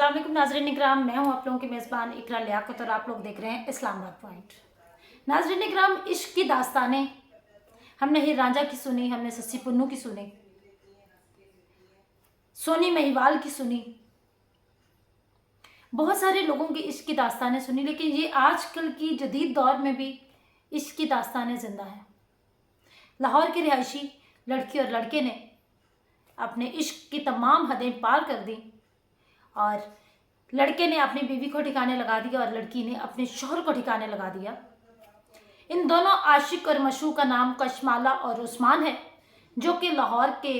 अस्सलाम वालेकुम नाज़रीन इकराम, मैं हूं आप लोगों की मेज़बान इकरा लियाकत और आप लोग देख रहे हैं इस्लामाबाद पॉइंट। नाज़रीन इकराम, इश्क की दास्तानें हमने हीर रांझा की सुनी, हमने सस्सी पुन्नू की सुनी, सोनी महिवाल की सुनी, बहुत सारे लोगों की इश्क की दास्तानें सुनी, लेकिन ये आजकल की जदीद दौर में भी इश्क की दास्तानें ज़िंदा हैं। लाहौर के रिहायशी लड़की और लड़के ने अपने इश्क की तमाम हदें पार कर दी और लड़के ने अपनी बीवी को ठिकाने लगा दिया और लड़की ने अपने शौहर को ठिकाने लगा दिया। इन दोनों आशिक और मशहूर का नाम कशमाला और उस्मान है, जो कि लाहौर के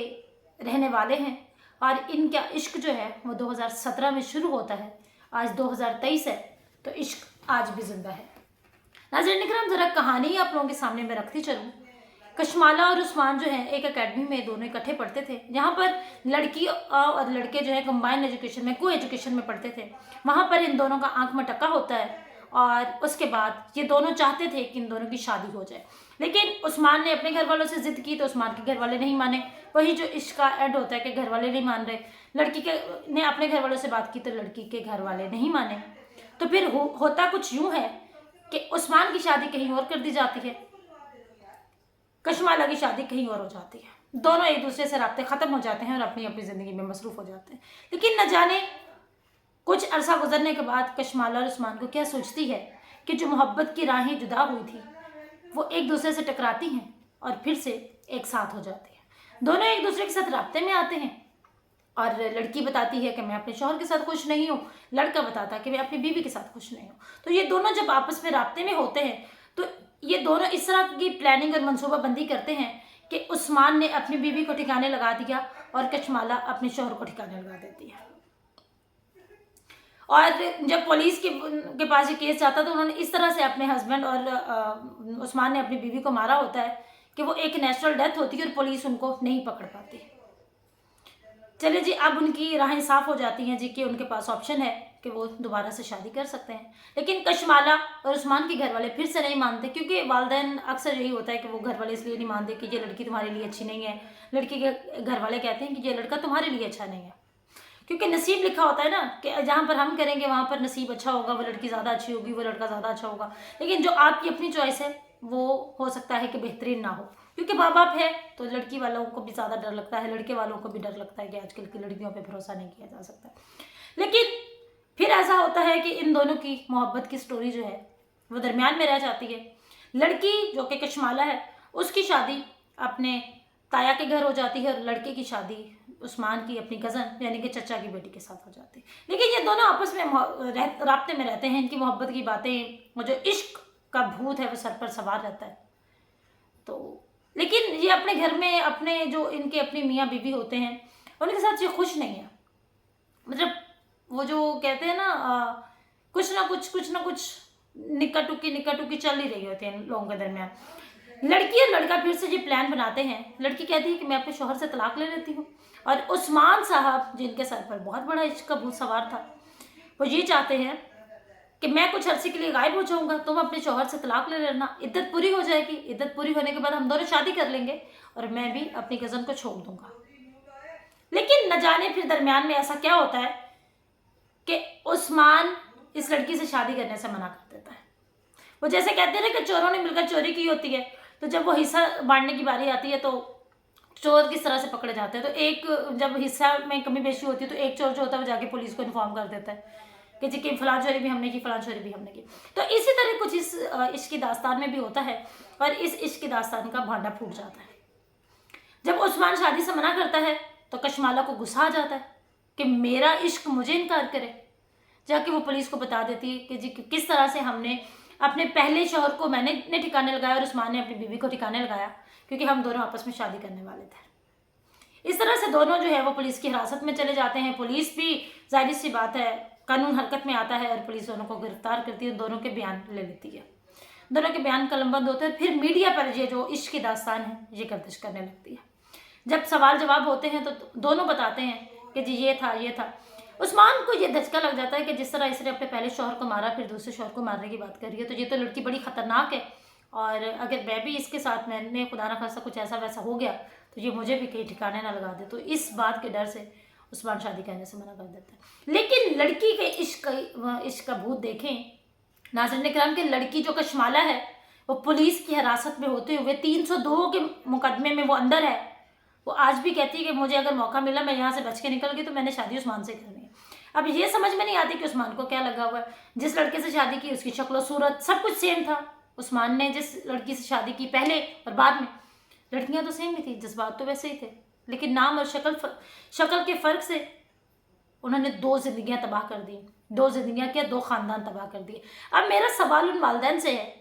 रहने वाले हैं और इनका इश्क जो है वो 2017 में शुरू होता है। आज 2023 है, तो इश्क आज भी जिंदा है। नाज़रीन इकराम, ज़रा कहानी आप लोगों के सामने मैं रखती चलूँ। कशमाला और उस्मान जो है एक एकेडमी में दोनों इकट्ठे पढ़ते थे, जहाँ पर लड़की और लड़के जो है कंबाइंड एजुकेशन में, को एजुकेशन में पढ़ते थे। वहाँ पर इन दोनों का आंख मटक्का होता है और उसके बाद ये दोनों चाहते थे कि इन दोनों की शादी हो जाए, लेकिन उस्मान ने अपने घर वालों से ज़िद की तो उस्मान के घर वाले नहीं माने। वही जो इश्क का एंड होता है कि घर वाले नहीं मान रहे। लड़की के ने अपने घर वालों से बात की तो लड़की के घर वाले नहीं माने। तो फिर होता कुछ यूँ है कि उस्मान की शादी कहीं और कर दी जाती है, कशमाला की शादी कहीं और हो जाती है। दोनों एक दूसरे से राब्ते ख़त्म हो जाते हैं और अपनी अपनी ज़िंदगी में मसरूफ़ हो जाते हैं। लेकिन न जाने कुछ अरसा गुजरने के बाद कशमाला और उस्मान को क्या सोचती है कि जो मोहब्बत की राहें जुदा हुई थी वो एक दूसरे से टकराती हैं और फिर से एक साथ हो जाती हैं। दोनों एक दूसरे के साथ राब्ते में आते हैं और लड़की बताती है कि मैं अपने शौहर के साथ खुश नहीं हूँ, लड़का बताता है कि मैं अपनी बीवी के साथ खुश नहीं हूँ। तो ये दोनों जब आपस में राब्ते में होते हैं तो ये दोनों इस तरह की प्लानिंग और मनसूबाबंदी करते हैं कि उस्मान ने अपनी बीवी को ठिकाने लगा दिया और कशमाला अपने शौहर को ठिकाने लगा देती है। और जब पुलिस के पास ये केस जाता तो उन्होंने इस तरह से अपने हस्बैंड और उस्मान ने अपनी बीवी को मारा होता है कि वो एक नेचुरल डेथ होती है और पुलिस उनको नहीं पकड़ पाती। चलिए जी, अब उनकी राहें साफ हो जाती हैं जी कि उनके पास ऑप्शन है कि वो दोबारा से शादी कर सकते हैं। लेकिन कशमाला और उस्मान के घर वाले फिर से नहीं मानते, क्योंकि वालिदैन अक्सर यही होता है कि वो घर वाले इसलिए नहीं मानते कि ये लड़की तुम्हारे लिए अच्छी नहीं है। लड़की के घर वाले कहते हैं कि ये लड़का तुम्हारे लिए अच्छा नहीं है, क्योंकि नसीब लिखा होता है ना कि जहाँ पर हम करेंगे वहाँ पर नसीब अच्छा होगा, वो लड़की ज़्यादा अच्छी होगी, वो लड़का ज़्यादा अच्छा होगा। लेकिन जो आपकी अपनी चॉइस है वो हो सकता है कि बेहतरीन ना हो, क्योंकि माँ बाप है तो लड़की वालों को भी ज़्यादा डर लगता है, लड़के वालों को भी डर लगता है कि आजकल की लड़कियों पे भरोसा नहीं किया जा सकता। लेकिन फिर ऐसा होता है कि इन दोनों की मोहब्बत की स्टोरी जो है वो दरमियान में रह जाती है। लड़की जो कि कशमाला है उसकी शादी अपने ताया के घर हो जाती है और लड़के की शादी उस्मान की अपनी कज़न यानी कि चचा की बेटी के साथ हो जाती है। लेकिन ये दोनों आपस में राब्ते में रहते हैं, इनकी मोहब्बत की बातें, वो जो इश्क का भूत है वो सर पर सवार रहता है। तो लेकिन ये अपने घर में अपने जो इनके अपने मियाँ बीवी होते हैं उनके साथ ये खुश नहीं है। मतलब वो जो कहते हैं ना कुछ ना कुछ निक्का टुक्की चल ही रही होती है लोगों के दरमियान। लड़की और लड़का फिर से ये प्लान बनाते हैं। लड़की कहती है कि मैं अपने शौहर से तलाक ले लेती हूँ और उस्मान साहब, जिनके सर पर बहुत बड़ा इश्क का भूत सवार था, वो ये चाहते हैं कि मैं कुछ अरसे के लिए गायब हो जाऊंगा, तुम अपने शौहर से तलाक ले लेना, इद्दत पूरी हो जाएगी, इद्दत पूरी होने के बाद हम दोनों शादी कर लेंगे और मैं भी अपनी कज़न को छोड़ दूंगा। लेकिन न जाने फिर दरमियान में ऐसा क्या होता है कि उस्मान इस लड़की से शादी करने से मना कर देता है। वो जैसे कहते हैं ना कि चोरों ने मिलकर चोरी की होती है, तो जब वो हिस्सा बांटने की बारी आती है तो चोर किस तरह से पकड़े जाते हैं। तो एक जब हिस्सा में कमी बेशी होती है तो एक चोर जो होता है वो जाके पुलिस को इन्फॉर्म कर देता है कि जी कि फलां चोरी भी हमने की, फलां चोरी भी हमने की। तो इसी तरह कुछ इस इश्क की दास्तान में भी होता है और इस इश्क की दास्तान का भांडा फूट जाता है। जब उस्मान शादी से मना करता है तो कशमाला को गुस्सा आ जाता है कि मेरा इश्क मुझे इनकार करे। जाके वो पुलिस को बता देती है कि जी किस तरह से हमने अपने पहले शौहर को मैंने ठिकाने लगाया और उस्मान ने अपनी बीवी को ठिकाने लगाया, क्योंकि हम दोनों आपस में शादी करने वाले थे। इस तरह से दोनों जो है वो पुलिस की हिरासत में चले जाते हैं। पुलिस भी जाहिर सी बात है कानून हरकत में आता है और पुलिस दोनों को गिरफ्तार करती है, दोनों के बयान ले लेती है। दोनों के बयान कलमबंद होते हैं। फिर मीडिया पर ये जो इश्क की दास्तान है ये गर्दिश करने लगती है। जब सवाल जवाब होते हैं तो दोनों बताते हैं कि जी ये था। उस्मान को ये धचका लग जाता है कि जिस तरह इसने अपने पहले शौहर को मारा फिर दूसरे शौहर को मारने की बात कर रही है, तो ये तो लड़की बड़ी ख़तरनाक है और अगर मैं भी इसके साथ मैंने खुदा ना खास्ता कुछ ऐसा वैसा हो गया तो ये मुझे भी कहीं ठिकाने ना लगा दे। तो इस बात के डर से उस्मान शादी करने से मना कर देता है। लेकिन लड़की के इश्क का भूत देखें नाज़रीन किराम, के लड़की जो कशमाला है वो पुलिस की हिरासत में होते हुए 302 के मुकदमे में वो अंदर है। वो आज भी कहती है कि मुझे अगर मौका मिला, मैं यहाँ से बच के निकल गई तो मैंने शादी उस्मान से करनी है। अब ये समझ में नहीं आती कि उस्मान को क्या लगा हुआ है। जिस लड़के से शादी की उसकी शक्ल सूरत सब कुछ सेम था। उस्मान ने जिस लड़की से शादी की पहले और बाद में, लड़कियां तो सेम ही थी, जज्बात तो वैसे ही थे, लेकिन नाम और शक्ल के फ़र्क से उन्होंने 2 ज़िंदगियाँ तबाह कर दी। 2 ज़िंदगियाँ क्या, 2 ख़ानदान तबाह कर दिए। अब मेरा सवाल उन वालिदैन से है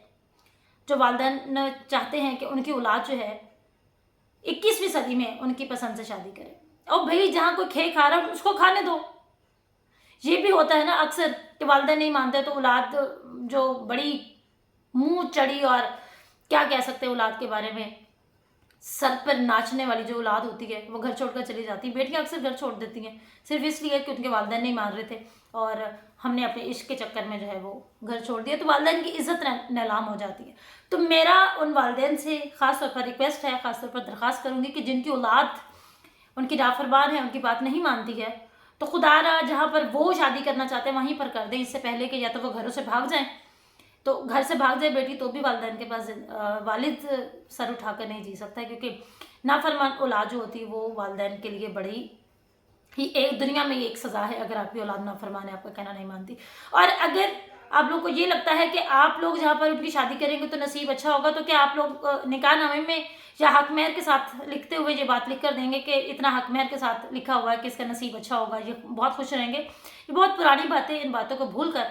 जो वालिदैन चाहते हैं कि उनकी औलाद जो है 21वीं सदी में उनकी पसंद से शादी करे। और भाई जहाँ कोई खे खा रहा है उसको खाने दो। ये भी होता है ना अक्सर कि वालिदैन नहीं मानते तो औलाद जो बड़ी मुंह चढ़ी और क्या कह सकते हैं औलाद के बारे में, सर पर नाचने वाली जो औलाद होती है वो घर छोड़कर चली जाती है। बेटियां अक्सर घर छोड़ देती हैं सिर्फ इसलिए कि उनके वालिदैन नहीं मान रहे थे और हमने अपने इश्क के चक्कर में जो है वो घर छोड़ दिया, तो वालिदैन की इज्जत नीलाम हो जाती है। तो मेरा उन वालिदैन से ख़ास तौर पर रिक्वेस्ट है, ख़ास तौर पर दरख्वास्त करूँगी कि जिनकी औलाद उनकी नाफरमान है, उनकी बात नहीं मानती है, तो खुदारा जहाँ पर वो शादी करना चाहते हैं वहीं पर कर दें, इससे पहले कि या तो वो घरों से भाग जाएं। तो घर से भाग जाए बेटी तो भी वालिदैन के पास वालिद सर उठाकर नहीं जी सकता है, क्योंकि नाफरमान औलाद जो होती है वो वालिदैन के लिए बड़ी ही एक दुनिया में ही एक सज़ा है अगर आपकी औलाद नाफरमान है, आपका कहना नहीं मानती। और अगर आप लोग को ये लगता है कि आप लोग जहाँ पर उनकी शादी करेंगे तो नसीब अच्छा होगा, तो क्या आप लोग निकाहनामे में या हक मेहर के साथ लिखते हुए ये बात लिख कर देंगे कि इतना हक मेहर के साथ लिखा हुआ है कि इसका नसीब अच्छा होगा, ये बहुत खुश रहेंगे? ये बहुत पुरानी बातें, इन बातों को भूल कर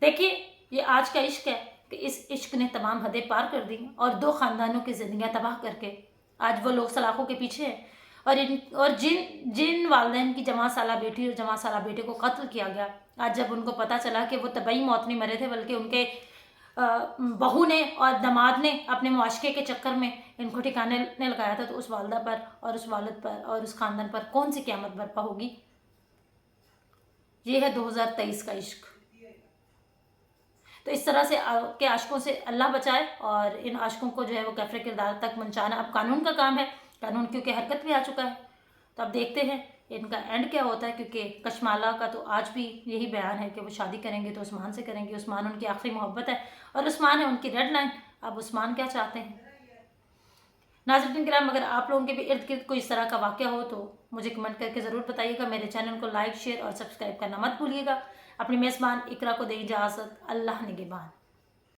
देखिए ये आज का इश्क है कि इस इश्क ने तमाम हदें पार कर दी और 2 ख़ानदानों की ज़िंदगियाँ तबाह करके आज वो लोग सलाखों के पीछे हैं। और जिन वालिदैन की जवां साला बेटी और जवां साला बेटे को कत्ल किया गया, आज जब उनको पता चला कि वो तबई मौत नहीं मरे थे बल्कि उनके बहू ने और दामाद ने अपने मुआशके के चक्कर में इनको ठिकाने ने लगाया था, तो उस वालदा पर और उस वालिद पर और उस ख़ानदान पर कौन सी क़यामत बर्पा होगी? ये है 2023 का इश्क। तो इस तरह से के आशिकों से अल्लाह बचाए और इन आशिकों को जो है वो कैफरे किरदार तक पहुँचाना अब कानून का काम है। कानून क्योंकि हरकत भी आ चुका है, तो अब देखते हैं इनका एंड क्या होता है, क्योंकि कशमाला का तो आज भी यही बयान है कि वो शादी करेंगे तो उस्मान से करेंगे। उस्मान उनकी आखिरी मोहब्बत है और उस्मान है उनकी रेड लाइन। अब उस्मान क्या चाहते हैं? नाज़रीन किराम, अगर आप लोगों के भी इर्द गिर्द कोई इस तरह का वाक़या हो तो मुझे कमेंट करके ज़रूर बताइएगा। मेरे चैनल को लाइक, शेयर और सब्सक्राइब करना मत भूलिएगा। अपनी मेज़बान इकरा को दें इजाज़त। अल्लाह निगहबान।